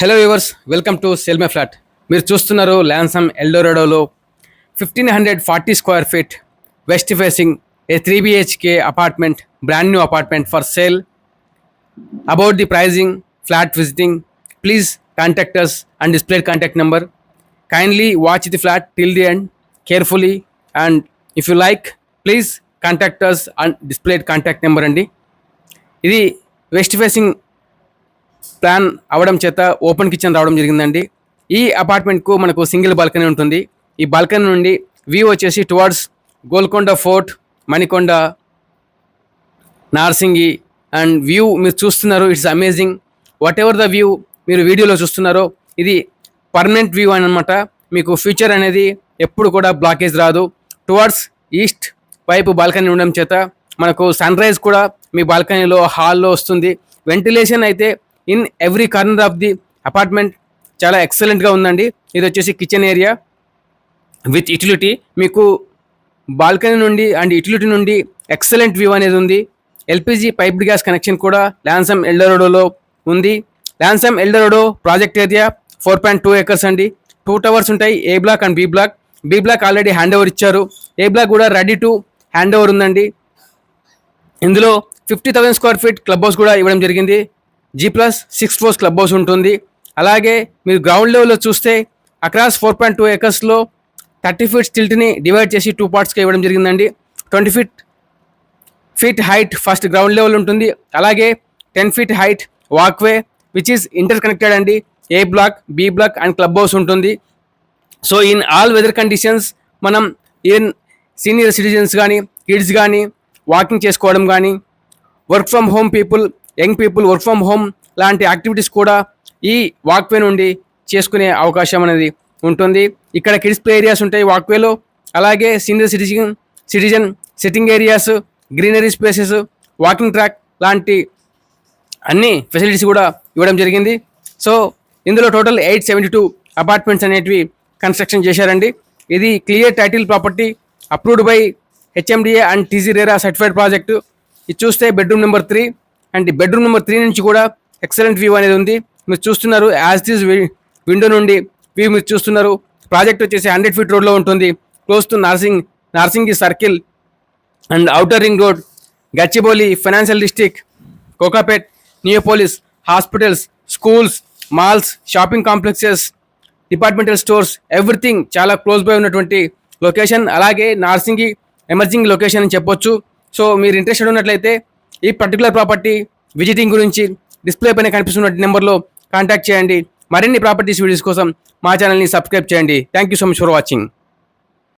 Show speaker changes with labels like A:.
A: Hello viewers, welcome to sell my flat. మీరు చూస్తున్నారు ల్యాన్సమ్ ఎల్డోరాడోలో 1540 square feet west facing a 3 BHK apartment, brand new apartment for sale. About the pricing, flat visiting, please contact us and displayed contact number. Kindly watch the flat till the end carefully, and if you like, please contact us and displayed contact number అండి. ఇది west facing plan అవ్వడం చేత open kitchen రావడం జరిగిందండి. ఈ అపార్ట్మెంట్కు మనకు single balcony ఉంటుంది. ఈ బాల్కనీ నుండి వ్యూ వచ్చేసి towards Golconda fort, Manikonda, Narsingi and view మీరు చూస్తున్నారు. It's amazing. What ever the view మీరు వీడియోలో చూస్తున్నారో ఇది పర్మనెంట్ వ్యూ అనమాట. మీకు ఫ్యూచర్ అనేది ఎప్పుడు కూడా బ్లాకేజ్ రాదు. టువర్డ్స్ ఈస్ట్ వైపు బాల్కనీ ఉండడం చేత మనకు సన్ రైజ్ కూడా మీ బాల్కనీలో, హాల్లో వస్తుంది. వెంటిలేషన్ అయితే in every corner of the apartment చాలా ఎక్సలెంట్గా ఉందండి. ఇది వచ్చేసి కిచెన్ ఏరియా విత్ యూటిలిటీ. మీకు బాల్కనీ నుండి అండ్ యూటిలిటీ నుండి ఎక్సలెంట్ వ్యూ అనేది ఉంది. ఎల్పిజి పైప్డ్ గ్యాస్ కనెక్షన్ కూడా ల్యాన్సమ్ ఎల్డోరాడోలో ఉంది. Lansum Eldorado project area 4.2 acres అండి. 2 towers ఉంటాయి, A block and B block. B block already hand over ఇచ్చారు, ఏ బ్లాక్ కూడా రెడీ టు హ్యాండ్ ఓవర్ ఉందండి. ఇందులో 50,000 స్క్వేర్ ఫీట్ క్లబ్ హౌస్ కూడా ఇవ్వడం జరిగింది. G+6 floors క్లబ్ హౌస్ ఉంటుంది. అలాగే మీరు గ్రౌండ్ లెవెల్లో చూస్తే అక్రాస్ 4.2 acresలో 30 feet స్టిల్ట్ని డివైడ్ చేసి 2 partsగా ఇవ్వడం జరిగిందండి. 20 feet height first ground level ఉంటుంది. అలాగే 10 feet height walkway which is interconnected అండి. A block, B block and club house ఉంటుంది. So in all weather conditions మనం ఈవెన్ సీనియర్ సిటిజన్స్ కానీ, కిడ్స్ కానీ వాకింగ్ చేసుకోవడం కానీ, work from home people, young people work from home లాంటి activities కూడా ఈ వాక్వే నుండి చేసుకునే అవకాశం అనేది ఉంటుంది. ఇక్కడ కిడ్స్ ప్లే ఏరియాస్ ఉంటాయి వాక్వేలో. అలాగే senior citizen sitting areas, greenery spaces, walking track లాంటి అన్ని ఫెసిలిటీస్ కూడా ఇవ్వడం జరిగింది. సో ఇందులో టోటల్ 872 అపార్ట్మెంట్స్ అనేటివి కన్స్ట్రక్షన్ చేశారండి. ఇది clear title property, approved by HMDA and TC RERA certified project. ఇది చూస్తే bedroom number 3 and bedroom number 3 నుంచి కూడా ఎక్సలెంట్ వ్యూ అనేది ఉంది. మీరు చూస్తున్నారు యాజ్ ఇట్ ఈస్ విండో నుండి వ్యూ మీరు చూస్తున్నారు. ప్రాజెక్ట్ వచ్చేసి 100 feet రోడ్లో ఉంటుంది, close to Narsingi circle and outer ring road, Gachibowli financial district, Kokapet, Neopolis, hospitals, schools, malls, shopping complexes, departmental stores, everything చాలా క్లోజ్ బై ఉన్నటువంటి లొకేషన్. అలాగే నార్సింగి ఎమర్జింగ్ లొకేషన్ అని చెప్పొచ్చు. సో మీరు ఇంట్రెస్టెడ్ ఉన్నట్లయితే ఈ పర్టికులర్ ప్రాపర్టీ విజిటింగ్ గురించి డిస్ప్లే పైన కనిపిస్తున్న నెంబర్లో కాంటాక్ట్ చేయండి. మరిన్ని ప్రాపర్టీస్ వీడియోస్ కోసం మా ఛానల్ని సబ్స్క్రైబ్ చేయండి. Thank you so much for watching.